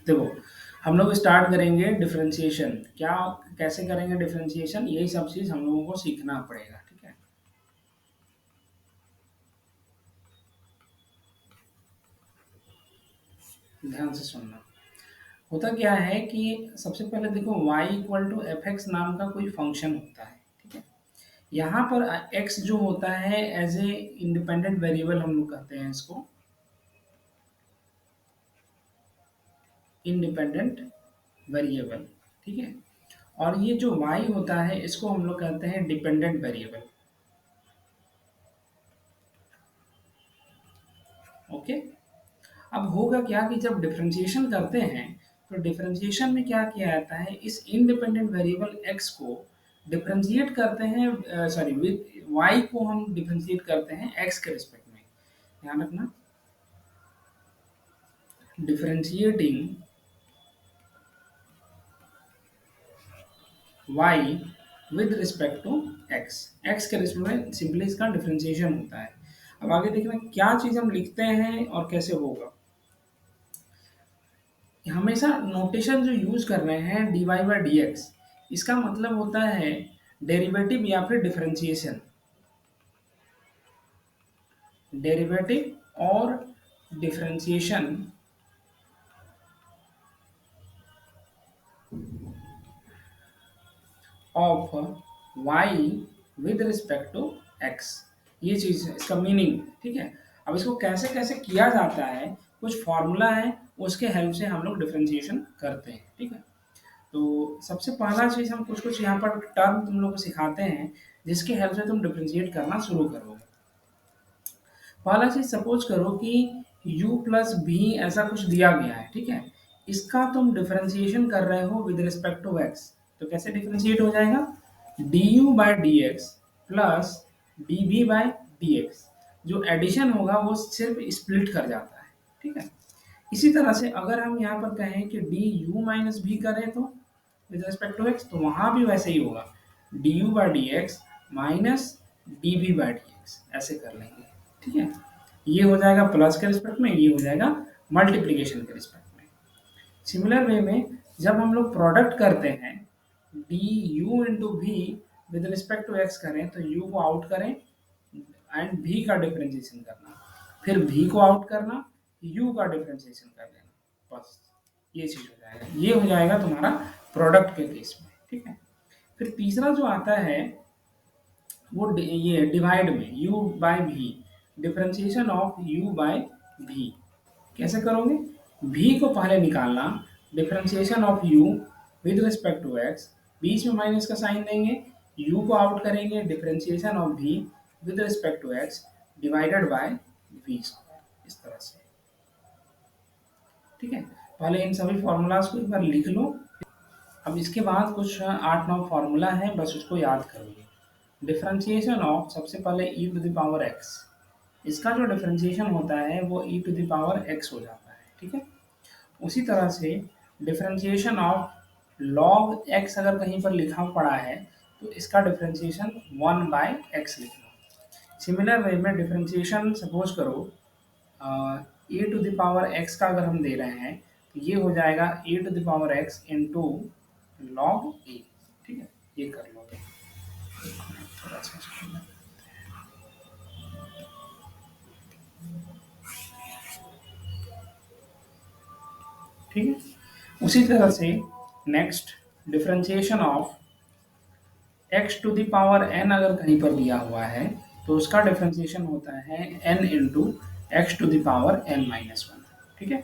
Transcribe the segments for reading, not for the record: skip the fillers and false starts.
देखो, हम लोग स्टार्ट करेंगे डिफरेंशिएशन। क्या कैसे करेंगे डिफरेंशिएशन, यही सब चीज़ हम लोगों को सीखना पड़ेगा, ठीक है। ध्यान से सुनना। होता क्या है कि सबसे पहले देखो y equal to f x नाम का कोई फंक्शन होता है, ठीक है। यहाँ पर x जो होता है एज ए इंडिपेंडेंट वेरिएबल हम लोग कहते हैं इसको, इंडिपेंडेंट वेरिएबल, ठीक है। और ये जो y होता है इसको हम लोग कहते हैं डिपेंडेंट वेरिएबल, ओके। अब होगा क्या कि जब डिफरेंशिएशन करते हैं तो डिफरेंशिएशन में क्या किया जाता है, इस इंडिपेंडेंट वेरिएबल x को डिफरेंशिएट करते हैं, सॉरी विद y को हम डिफरेंशिएट करते हैं x के रिस्पेक्ट में। ध्यान रखना, differentiating y with respect to x के रिस्पेक्ट में सिंपली इसका डिफरेंशिएशन होता है। अब आगे देखना क्या चीज़ हम लिखते हैं और कैसे होगा। हमेशा नोटेशन जो यूज कर रहे हैं dy बाई डी एक्स, इसका मतलब होता है डेरिवेटिव या फिर डिफरेंशिएशन, डेरिवेटिव और differentiation of y with respect to x, ये चीज है इसका मीनिंग, ठीक है। अब इसको कैसे कैसे किया जाता है, कुछ फॉर्मूला है, उसके हेल्प से हम लोग डिफरेंशिएशन करते हैं, ठीक है। तो सबसे पहला चीज हम कुछ कुछ यहाँ पर टर्म तुम लोग को सिखाते हैं जिसके हेल्प से तुम डिफरेंशिएट करना शुरू करोगे। पहला चीज सपोज करो कि u प्लस भी ऐसा कुछ दिया गया है, ठीक है। इसका तुम डिफरेंशिएशन कर रहे हो विद रिस्पेक्ट टू x, तो कैसे डिफरेंशिएट हो जाएगा, du by d x plus d v by d x. जो एडिशन होगा वो सिर्फ स्प्लिट कर जाता है, ठीक है। इसी तरह से अगर हम यहाँ पर कहें कि डी यू माइनस भी करें तो विद रिस्पेक्ट टू एक्स, तो वहां भी वैसे ही होगा, d u by d x minus d v by d x, ऐसे कर लेंगे, ठीक है। ये हो जाएगा प्लस के रिस्पेक्ट में, ये हो जाएगा मल्टीप्लीकेशन के रिस्पेक्ट में। सिमिलर वे में जब हम लोग प्रोडक्ट करते हैं डी यू इंटू भी विद रिस्पेक्ट टू एक्स करें तो यू को आउट करें एंड भी का डिफरेंशिएशन करना, फिर भी को आउट करना, यू का डिफरेंशिएशन कर देना, बस ये चीज हो जाएगा। ये हो जाएगा तुम्हारा प्रोडक्ट के केस में, ठीक है। फिर तीसरा जो आता है वो ये डिवाइड में u by v, differentiation of u by v कैसे करोगे, v को पहले निकालना, differentiation of u with respect to x, बीच में माइनस का साइन देंगे, u को आउट करेंगे, differentiation of v with respect to x divided by v square, इस तरह से, ठीक है। पहले इन सभी फॉर्मूलाज को एक बार लिख लो। अब इसके बाद कुछ 8-9 फार्मूला है, बस उसको याद करोगे। डिफरेंशिएशन ऑफ सबसे पहले e to the power x, इसका जो डिफरेंशिएशन होता है वो e to the power x हो जाता है, ठीक है। उसी तरह से डिफरेंशिएशन ऑफ log x अगर कहीं पर लिखा पड़ा है तो इसका डिफरेंशिएशन 1 बाय x लिख लो। सिमिलर वे में डिफरेंशिएशन सपोज करो ए टू द पावर x का अगर हम दे रहे हैं तो ये हो जाएगा A to the power x into log A, ठीक है। ये कर लोगे, थोड़ा सा इसको मैं- ठीक है। उसी तरह से next differentiation of x to the power n अगर कहीं पर दिया हुआ है तो उसका डिफरेंशिएशन होता है n into x to the power n minus one, ठीक है।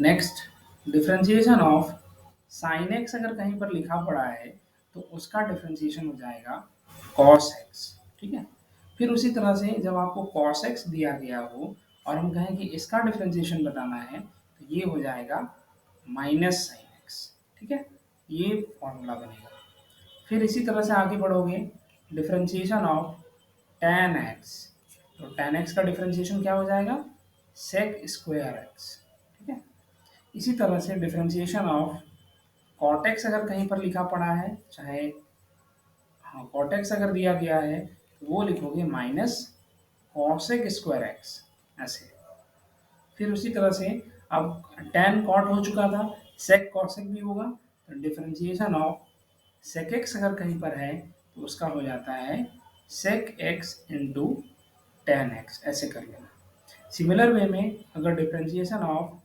Next differentiation of sine x अगर कहीं पर लिखा पड़ा है तो उसका डिफरेंशिएशन हो जाएगा cos x, ठीक है। फिर उसी तरह से जब आपको cos x दिया गया हो और हम कहें कि इसका डिफरेंशिएशन बताना है तो ये हो जाएगा माइनस साइन x, ठीक है। ये फॉर्मूला बनेगा। फिर इसी तरह से आगे बढ़ोगे, डिफरेंशिएशन ऑफ tan x, तो tan x का डिफरेंशिएशन क्या हो जाएगा, sec स्क्वायर x, ठीक है। इसी तरह से डिफरेंशिएशन ऑफ cot x अगर कहीं पर लिखा पड़ा है, चाहे हाँ cot x अगर दिया गया है तो वो लिखोगे माइनस cosec स्क्वायर x, ऐसे। फिर उसी तरह से अब tan cot हो चुका था, sec cosec भी होगा, तो डिफरेंशिएशन ऑफ sec x अगर कहीं पर है तो उसका हो जाता है sec x into tan x, ऐसे कर लेना। सिमिलर वे में अगर डिफरेंशिएशन ऑफ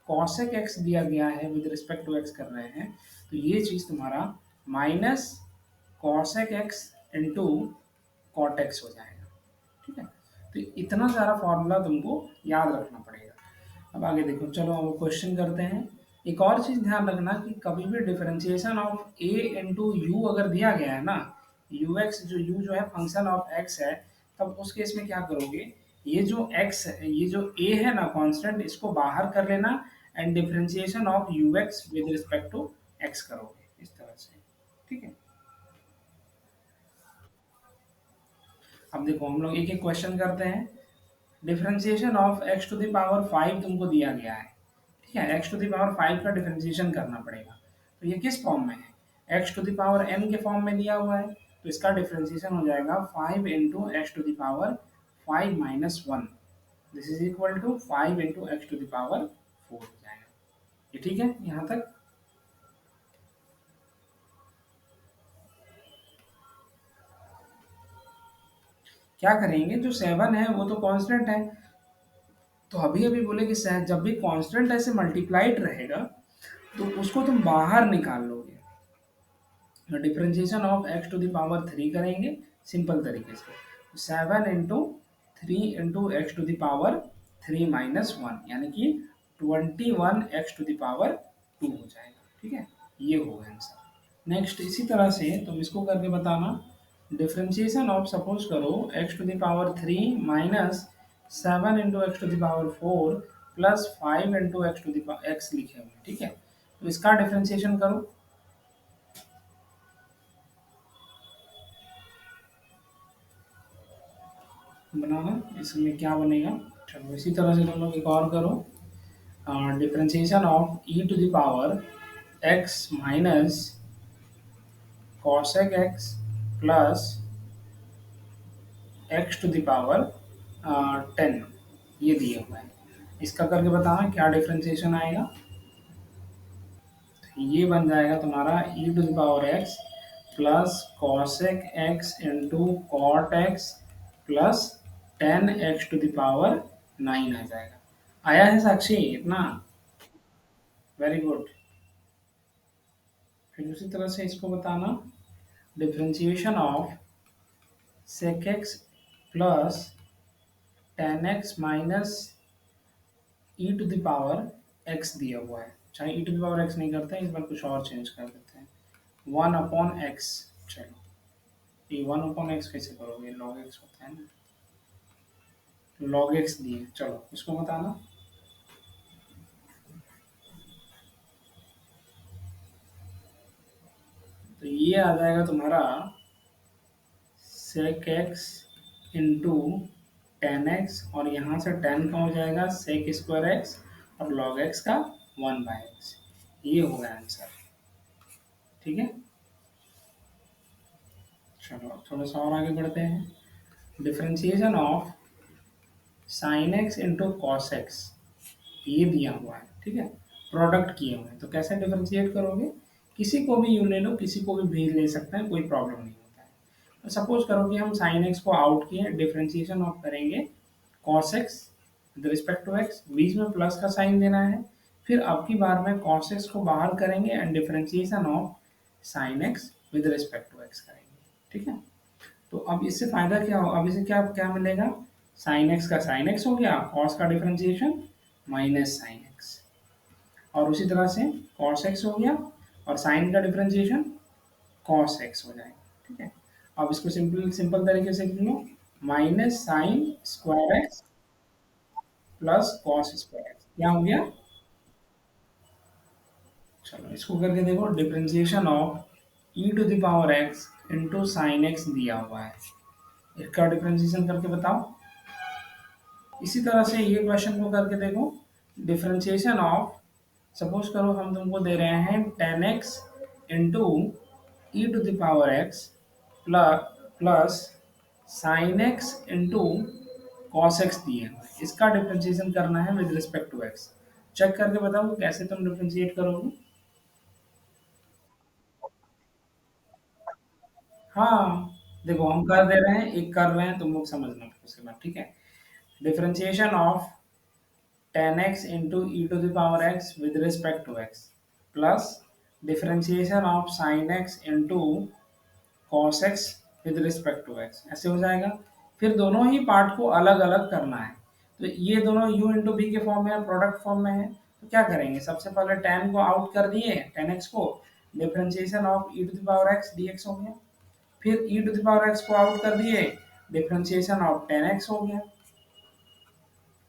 cosec x दिया गया है विद रिस्पेक्ट टू x कर रहे हैं, तो ये चीज तुम्हारा minus cosec x into cot x हो जाएगा। ठीक है, तो इतना सारा फॉर्मूला तुमको याद रखना पड़ेगा। अब आगे देखो, चलो अब क्वेश्चन करते हैं। एक और चीज ध्यान रखना कि कभी भी differentiation of a into you अगर दिया गया है ना, यू एक्स, जो यू जो है फंक्शन ऑफ x है, तब उस केस में क्या करोगे, ये जो x है, ये जो a है ना कांस्टेंट, इसको बाहर कर लेना and differentiation of u x with respect to x करोगे इस तरह से। ठीक है, अब देखो हम लोग एक एक क्वेश्चन करते हैं। Differentiation of x to the power 5 तुमको दिया गया है। ठीक है, x टू द पावर 5 का डिफरेंशिएशन करना पड़ेगा। तो ये किस फॉर्म में है, x to the power n के फॉर्म में दिया हुआ है, तो इसका डिफरेंशिएशन हो जाएगा 5 into x to the power 5 minus 1, this is equal to 5 into x to the power 4 हो जाएगा। ये ठीक है यहाँ तक। क्या करेंगे, जो 7 है वो तो कांस्टेंट है, तो अभी अभी बोले कि जब भी कांस्टेंट ऐसे मल्टीप्लाइड रहेगा तो उसको तुम बाहर निकाल लोगे। Differentiation of x to the power 3 करेंगे सिंपल तरीके से, 7 into 3 into x to the power 3 minus 1, यानी कि 21 एक्स टू द पावर 2 हो जाएगा। ठीक है, ये होगा आंसर। नेक्स्ट इसी तरह से तुम इसको करके बताना। डिफरेंशिएशन ऑफ, सपोज करो x to the power 3 minus 7 into x to the power 4 plus 5 into x to the x लिखे हुए। ठीक है, तो इसका डिफरेंशिएशन करो, बनाना, इसमें क्या बनेगा। चलो इसी तरह से तुम लोग एक और करो। Differentiation of e to the power x minus cosec x plus x to the power 10, ये दिया हुआ है। इसका करके बताना क्या डिफरेंशिएशन आएगा। तो ये बन जाएगा तुम्हारा e to the power x plus cosec x into cot x plus 10 x to the power 9 आ जाएगा। आया है साक्षी इतना, वेरी गुड। फिर उसी तरह से इसको बताना। Differentiation of sec x plus 10 x minus e to the power x दिया हुआ है, चाहे e to the power x नहीं करते हैं, इस बार कुछ और चेंज कर देते हैं, 1/x। चलो ये 1/x कैसे करोगे, लॉग एक्स होता है ना, लॉग एक्स दिए, चलो इसको बताना। तो ये आ जाएगा तुम्हारा सेक एक्स इंटू 10 एक्स, और यहाँ से 10 का हो जाएगा सेक स्क्वायर एक्स और लॉग एक्स का 1/x, ये होगा आंसर। ठीक है, चलो अब थोड़ा सा और आगे बढ़ते हैं। Differentiation of sine x into cos x, ये दिया हुआ है। ठीक है, प्रोडक्ट किए हुए हैं, तो कैसे डिफरेंशिएट करोगे, किसी को भी यू ले लो, किसी को भी ले सकते हैं, कोई प्रॉब्लम नहीं होता है। तो सपोज करो कि हम साइन एक्स को आउट किए, डिफरेंशिएशन ऑफ करेंगे cos x with respect to x, बीच में प्लस का साइन देना है, फिर अब की बार में कॉस एक्स को बाहर करेंगे and differentiation of sine x with respect to x करेंगे। ठीक है, तो अब इससे फायदा क्या हो, अब इसे क्या क्या मिलेगा, साइन एक्स का साइन एक्स हो गया, कॉस का डिफरेंशिएशन माइनस साइन एक्स, और उसी तरह से कॉस एक्स हो गया और साइन का डिफरेंशिएशन कॉस एक्स हो जाएगा। ठीक है, अब इसको सिंपल सिंपल तरीके से लिख लो, minus sine square x plus cos square x, क्या हो गया। चलो इसको करके देखो, differentiation of e to the power x into sine x दिया हुआ है, इसका डिफरेंशिएशन करके बताओ। इसी तरह से ये क्वेश्चन को करके देखो। डिफरेंशिएशन ऑफ, सपोज करो हम तुमको दे रहे हैं 10 x into e to the power x plus sine x into cos x दिए हुए हैं। इसका डिफरेंशिएशन करना है with respect to x. Check करके बताओ कि कैसे तुम डिफरेंशिएट करोगे। हाँ, देखो हम कर दे रहे हैं, एक कर रहे हैं, तुम लोग समझना फिर उसके बाद, ठीक है। Differentiation of 10x into e to the power x with respect to x plus differentiation of sin x into cos x with respect to x, ऐसे हो जाएगा। फिर दोनों ही पार्ट को अलग अलग करना है। तो ये दोनों u इंटू बी के फॉर्म में है, प्रोडक्ट फॉर्म में है। तो क्या करेंगे, सबसे पहले tan को आउट कर दिए, tan x को, differentiation of e to the power x dx हो गया। फिर e to the power x को आउट कर दिए, डिफरेंशिएशन ऑफ tan x हो गया,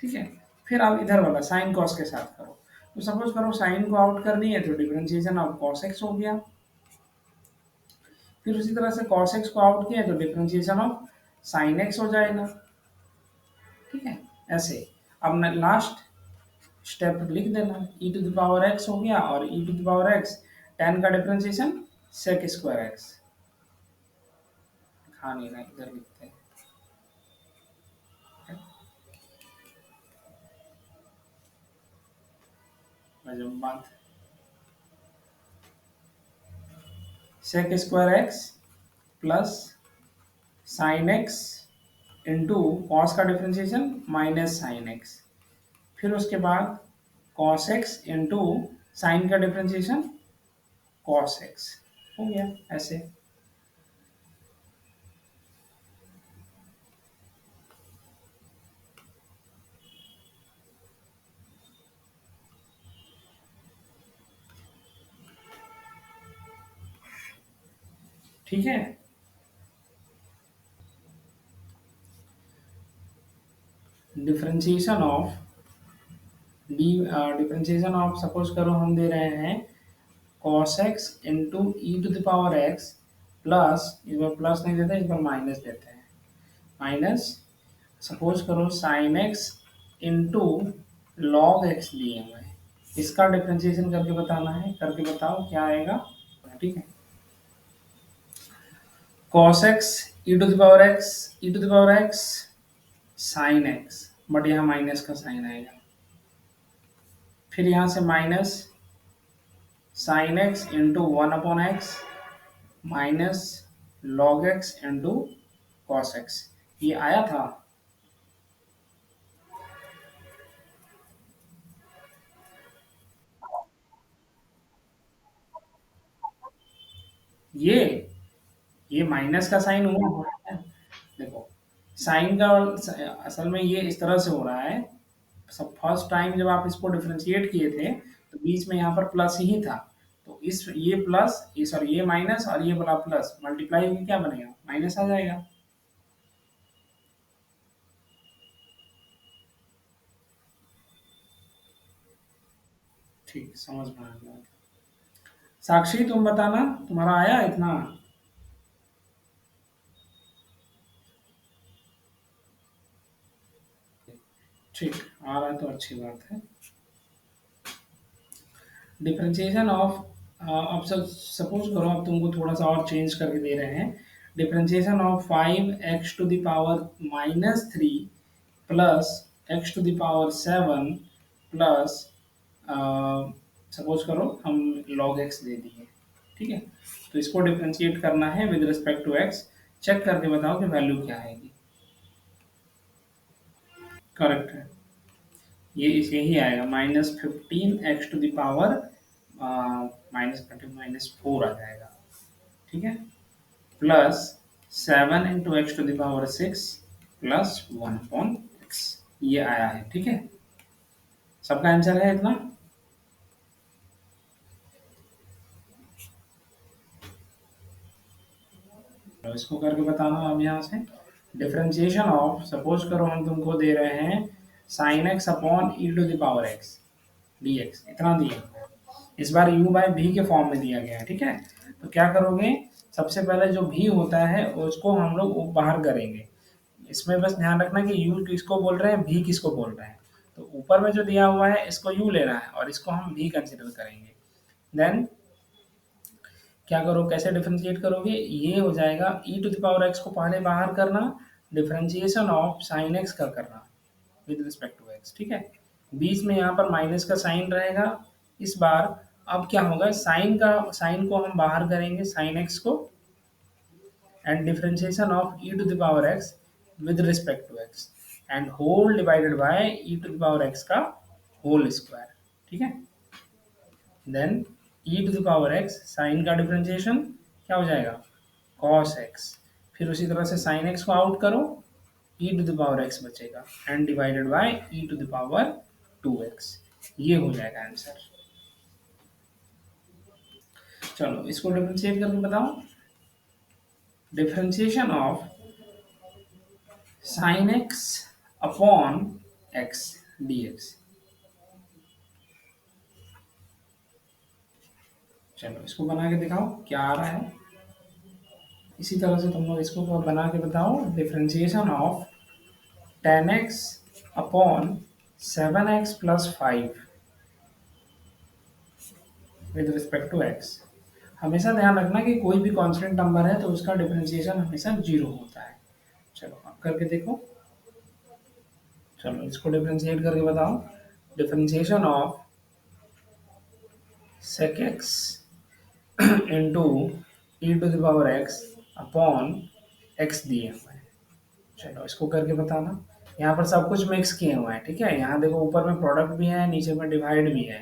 ठीक है। फिर आप इधर वाला साइन कॉस के साथ करो। तो सपोज करो साइन को आउट कर दिए तो डिफरेंशिएशन ऑफ कॉस एक्स हो गया। फिर उसी तरह से cos x को आउट किया तो डिफरेंशिएशन ऑफ sin x हो जाएगा, ठीक है। ऐसे अब लास्ट स्टेप लिख देना, e to the power x हो गया और e to the power x tan का डिफरेंशिएशन sec स्क्वायर x। हाँ नहीं ना, इधर लिखते हैं, जब बात sec square x plus sin x into cos का डिफरेंशिएशन माइनस साइन एक्स। फिर उसके बाद cos x इंटू साइन का डिफरेंशिएशन cos x हो गया ऐसे। ठीक है, differentiation of d differentiation of suppose करो हम दे रहे हैं cos x into e to the power x plus, इस बार प्लस नहीं देते, इस बार माइनस देते हैं, माइनस सपोज करो sin x into log x दिए हुए हैं, इसका डिफरेंशिएशन करके बताना है, करके बताओ क्या आएगा, ठीक है। cos x e to the power x, e to the power x sin x, but यहाँ माइनस का साइन आएगा। फिर यहाँ से minus sin x into one upon x minus log x into cos x, ये आया था। ये ये माइनस का साइन हुआ है, देखो साइन का असल में ये इस तरह से हो रहा है। सब फर्स्ट टाइम जब आप इसको डिफरेंशिएट किए थे तो बीच में यहाँ पर प्लस ही था, तो इस ये प्लस, ये सॉरी ये माइनस और ये वाला प्लस मल्टीप्लाई होकर क्या बनेगा, माइनस आ जाएगा। ठीक, समझ में आ गया। साक्षी तुम बताना, तुम्हारा आया इतना। ठीक, आ रहा है तो अच्छी बात है। डिफरेंशिएशन ऑफ, अब सपोज करो अब तुमको थोड़ा सा और चेंज करके दे रहे हैं, differentiation of 5x to the power -3 plus x to the power 7 plus, suppose करो हम log x दे दिए, ठीक है। तो इसको डिफरेंशिएट करना है with respect to x, check करके बताओ कि वैल्यू क्या आएगी। करेक्ट है, ये इसे ही आएगा, -15 x टू द पावर -4 आ जाएगा, ठीक है, plus 7 into x to the power 6 plus 1/x, ये आया है, ठीक है। सबका आंसर है इतना। तो इसको करके बताना अब यहाँ से, डिफरेंशिएशन ऑफ सपोज करो हम तुमको दे रहे हैं sine x upon e to the power x d x, इतना दिया हुआ है। इस बार u बाय v के फॉर्म में दिया गया है, ठीक है। तो क्या करोगे, सबसे पहले जो v होता है उसको हम लोग बाहर करेंगे। इसमें बस ध्यान रखना कि u किसको बोल रहे हैं, v किसको बोल रहे हैं। तो ऊपर में जो दिया हुआ है इसको u लेना है और इसको हम v कंसिडर करेंगे। देन क्या करो, कैसे डिफरेंशिएट करोगे, ये हो जाएगा e to the power x को पहले बाहर करना, डिफरेंशिएशन ऑफ साइन x का करना विद रिस्पेक्ट टू x, ठीक है। बीच में यहाँ पर माइनस का साइन रहेगा इस बार। अब क्या होगा, साइन को हम बाहर करेंगे, साइन एक्स को, and differentiation of e to the power x with respect to x, and whole divided by e to the power x का होल स्क्वायर। ठीक है, then e to the power x sine का differentiation क्या हो जाएगा, cos x. फिर उसी तरह से साइन एक्स को आउट करो, e to the power x बचेगा, and divided by e to the power 2x। ये हो जाएगा आंसर। चलो इसको डिफरेंशिएट करके बताओ। Differentiation of sine x upon x dx। चलो इसको बना के दिखाओ क्या आ रहा है। इसी तरह से तुम लोग इसको बना के बताओ। Differentiation of 10x upon 7x plus 5 with respect to x। हमेशा ध्यान रखना कि कोई भी कांस्टेंट नंबर है तो उसका डिफरेंशिएशन हमेशा जीरो होता है। चलो अब करके देखो। चलो इसको डिफरेंशिएट करके बताओ। Differentiation of sec x into e to the power x upon x दिए हुए हैं। चलो इसको करके बताना। यहाँ पर सब कुछ मिक्स किए हुए हैं, ठीक है। यहाँ देखो ऊपर में प्रोडक्ट भी है, नीचे में डिवाइड भी है।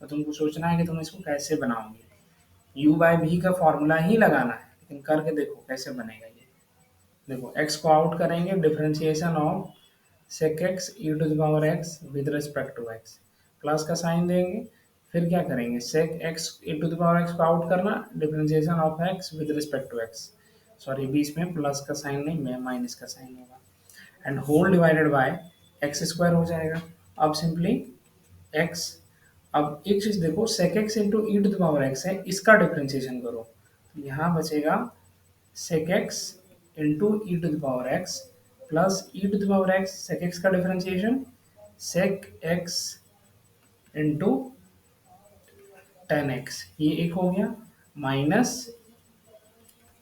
तो तुमको सोचना है कि तुम इसको कैसे बनाओगे। u बाय भी का फॉर्मूला ही लगाना है, लेकिन करके देखो कैसे बनेगा ये। देखो x को आउट करेंगे, differentiation of sec x e to the power x with respect to x, plus का साइन देंगे। फिर क्या करेंगे, sec x e to the power x को आउट करना, differentiation of x with respect to x। Sorry बीच में plus का साइन नहीं, में माइनस का साइन होगा, and whole divided by x square हो जाएगा। अब सिंपली एक्स, अब एक चीज देखो, sec x into e to the power x है, इसका डिफरेंशिएशन करो तो यहाँ बचेगा sec x into e to the power x plus e to the power x, sec x का differentiation sec x into 10x, ये एक हो गया, minus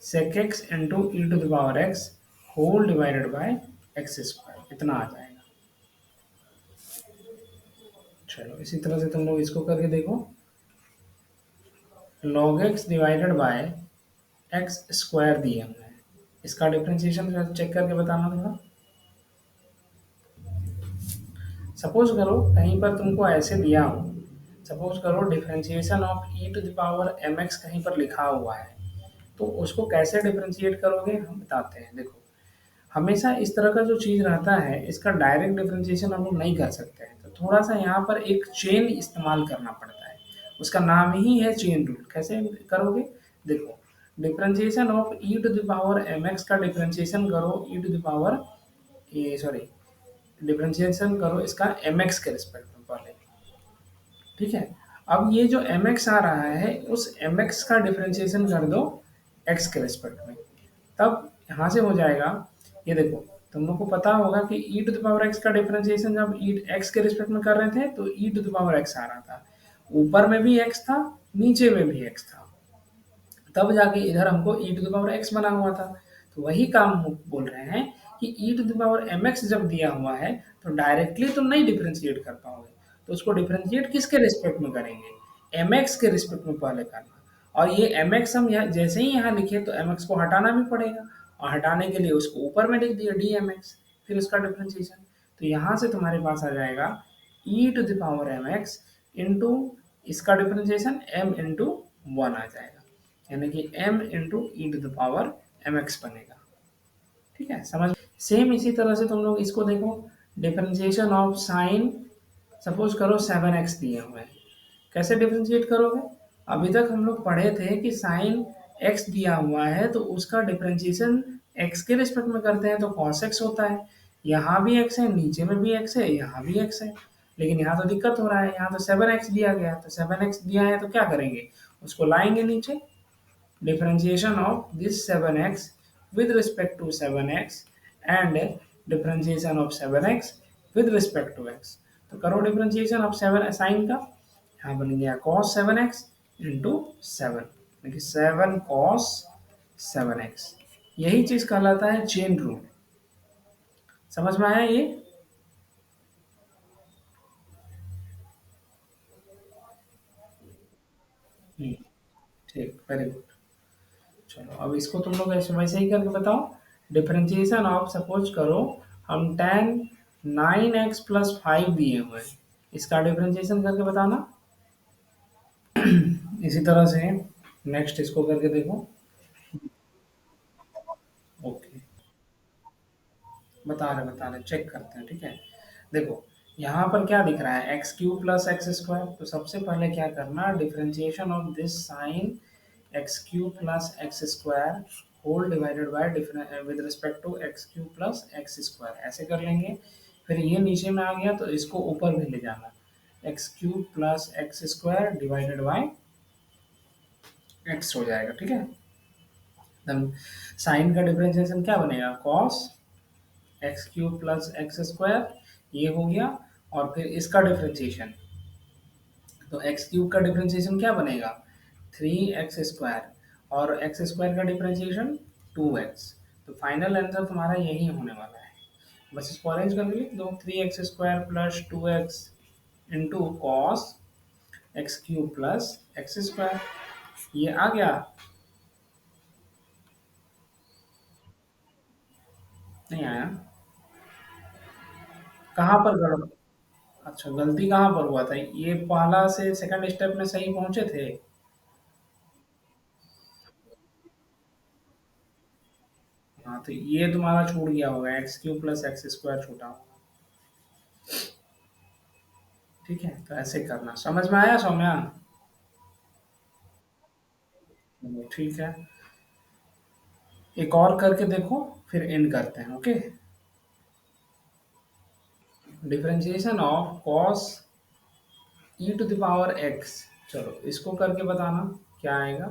sec x into e to the power x whole divided by x square, इतना आ जाएगा। चलो इसी तरह से तुम लोग इसको करके देखो। log x divided by x square दिए हुए हैं, इसका डिफरेंशिएशन चेक करके बताना थोड़ा। सपोज करो कहीं पर तुमको ऐसे दिया हो, सपोज करो differentiation of e to the power m x कहीं पर लिखा हुआ है, तो उसको कैसे डिफरेंशिएट करोगे हम बताते हैं। देखो हमेशा इस तरह का जो चीज़ रहता है, इसका डायरेक्ट डिफरेंशिएशन हम लोग नहीं कर सकते हैं, तो थोड़ा सा यहाँ पर एक चेन इस्तेमाल करना पड़ता है। उसका नाम ही है चेन रूल। कैसे करोगे, देखो differentiation of e to the power m x का डिफरेंशिएशन करो ई टू द पावर, ये सॉरी, डिफरेंशिएशन करो इसका एम एक्स के रिस्पेक्ट में पहले, ठीक है। अब ये जो एम एक्स आ रहा है, उस एम एक्स का डिफरेंशिएशन कर दो एक्स के रिस्पेक्ट में, तब यहाँ से हो जाएगा। ये देखो तुम लोग को पता होगा कि e to the power x का डिफरेंशिएशन जब ई एक्स के रिस्पेक्ट में कर रहे थे तो ई टू द पावर एक्स आ रहा था, ऊपर में भी एक्स था, नीचे में भी एक्स था, तब जाके इधर हमको ई टू द पावर एक्स बना हुआ था। तो वही काम हम बोल रहे हैं कि e to the power m x जब दिया हुआ है तो डायरेक्टली तो नहीं डिफरेंशिएट कर पाओगे, तो उसको डिफरेंशिएट किसके रिस्पेक्ट में करेंगे, एम एक्स के रिस्पेक्ट में पहले करना। और ये एम एक्स हम यहाँ जैसे ही यहाँ लिखे तो एम एक्स को हटाना भी पड़ेगा, और हटाने के लिए उसको ऊपर में लिख दिया डी एम एक्स, फिर उसका डिफरेंशिएशन। तो यहाँ से तुम्हारे पास आ जाएगा e to the power m x into इसका डिफरेंशिएशन एम इंटू वन आ जाएगा, यानी कि m into e to the power m x बनेगा। ठीक है, समझ। सेम इसी तरह से तुम लोग इसको देखो, डिफरेंशिएशन ऑफ साइन, सपोज करो 7x दिए हुए हैं, कैसे डिफरेंशिएट करोगे। अभी तक हम लोग पढ़े थे कि साइन x दिया हुआ है तो उसका डिफरेंशिएशन x के रिस्पेक्ट में करते हैं तो cos x होता है। यहाँ भी x है, नीचे में भी x है, यहाँ भी x है, लेकिन यहाँ तो दिक्कत हो रहा है, यहाँ तो 7x दिया गया है, तो 7x दिया है तो क्या करेंगे, उसको लाएंगे नीचे, differentiation of this 7x with respect to 7x and differentiation of 7x with respect to x। तो करो differentiation of 7 साइन का, यहाँ बन गया cos 7x इंटू 7, देखिए 7 cos 7x। यही चीज कहलाता है चेन रूल। समझ में आया ये। हम्म, ठीक, वेरी गुड। चलो अब इसको तुम लोग ऐसे वैसे ही करके बताओ। डिफरेंशिएशन ऑफ, सपोज करो हम टेन 9x+5 दिए हुए हैं, इसका डिफरेंशिएशन करके बताना। इसी तरह से नेक्स्ट इसको करके देखो। ओके, बता रहे चेक करते हैं, ठीक है। देखो यहाँ पर क्या दिख रहा है, x cube plus x square. तो सबसे पहले क्या करना, differentiation of this sine x cube plus x square whole divided by with respect to x cube plus x square, ऐसे कर लेंगे। फिर ये नीचे में आ गया तो इसको ऊपर भी ले जाना, x cube plus x square divided by x हो जाएगा, ठीक है। देन साइन का डिफरेंशिएशन क्या बनेगा, cos x cube plus x square, ये हो गया। और फिर इसका डिफरेंशिएशन, तो एक्स क्यूब का डिफरेंशिएशन क्या बनेगा, 3x² और एक्स स्क्वायर का डिफरेंशिएशन 2x। तो फाइनल आंसर तुम्हारा यही होने वाला है। बस इसको अरेंज कर लिख दो, 3x² plus 2x into cos x cube plus x square, ये आ गया। नहीं आया? कहाँ पर गड़बड़, अच्छा गलती कहाँ पर हुआ था, ये पहला से सेकंड स्टेप में सही पहुंचे थे। हाँ तो ये तुम्हारा छूट गया होगा, x cube plus x square छूटा होगा। ठीक है, तो ऐसे करना, समझ में आया सौम्या? चलो, ठीक है। एक और करके देखो, फिर एंड करते हैं, okay. Differentiation of cos e to the power x, चलो इसको करके बताना क्या आएगा।